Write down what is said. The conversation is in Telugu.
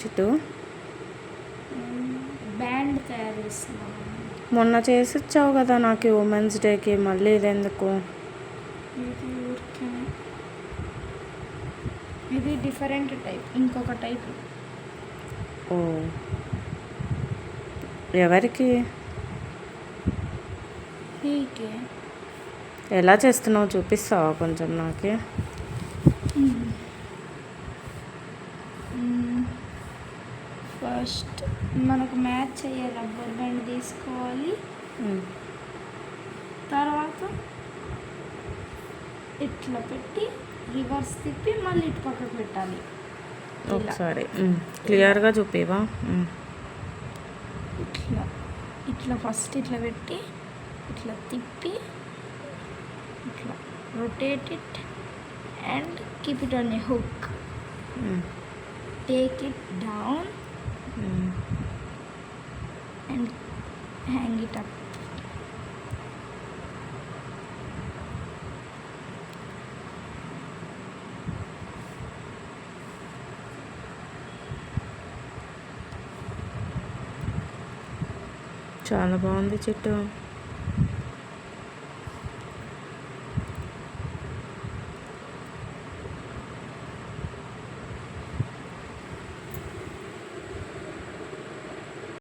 చిట్టు బ్యాండ్ తయారు చేస్తున్నాను. మొన్న చేసి ఇచ్చావు కదా నాకు ఉమెన్స్ డేకి, మళ్ళీ ఇదెందుకు? ఇది ఊరికే, ఇది డిఫరెంట్ టైప్, ఇంకొక టైప్. ఓ, ఎవరికి? నీకే. ఎలా చేస్తున్నావు చూపిస్తావా కొంచెం నాకు? ఫస్ట్ మనకు మ్యాచ్ అయ్యే రబ్బర్ బ్యాండ్ తీసుకోవాలి. తర్వాత ఇట్లా పెట్టి రివర్స్ తిప్పి మళ్ళీ ఇటు పక్కకు పెట్టాలి. ఒకసారి క్లియర్గా చూపివా? ఇట్లా ఇట్లా ఫస్ట్ ఇట్లా పెట్టి ఇట్లా తిప్పి ఇట్లా rotate it and keep it on a hook. Take it down and hang it up. చాలా బాగుంది చిట్టు.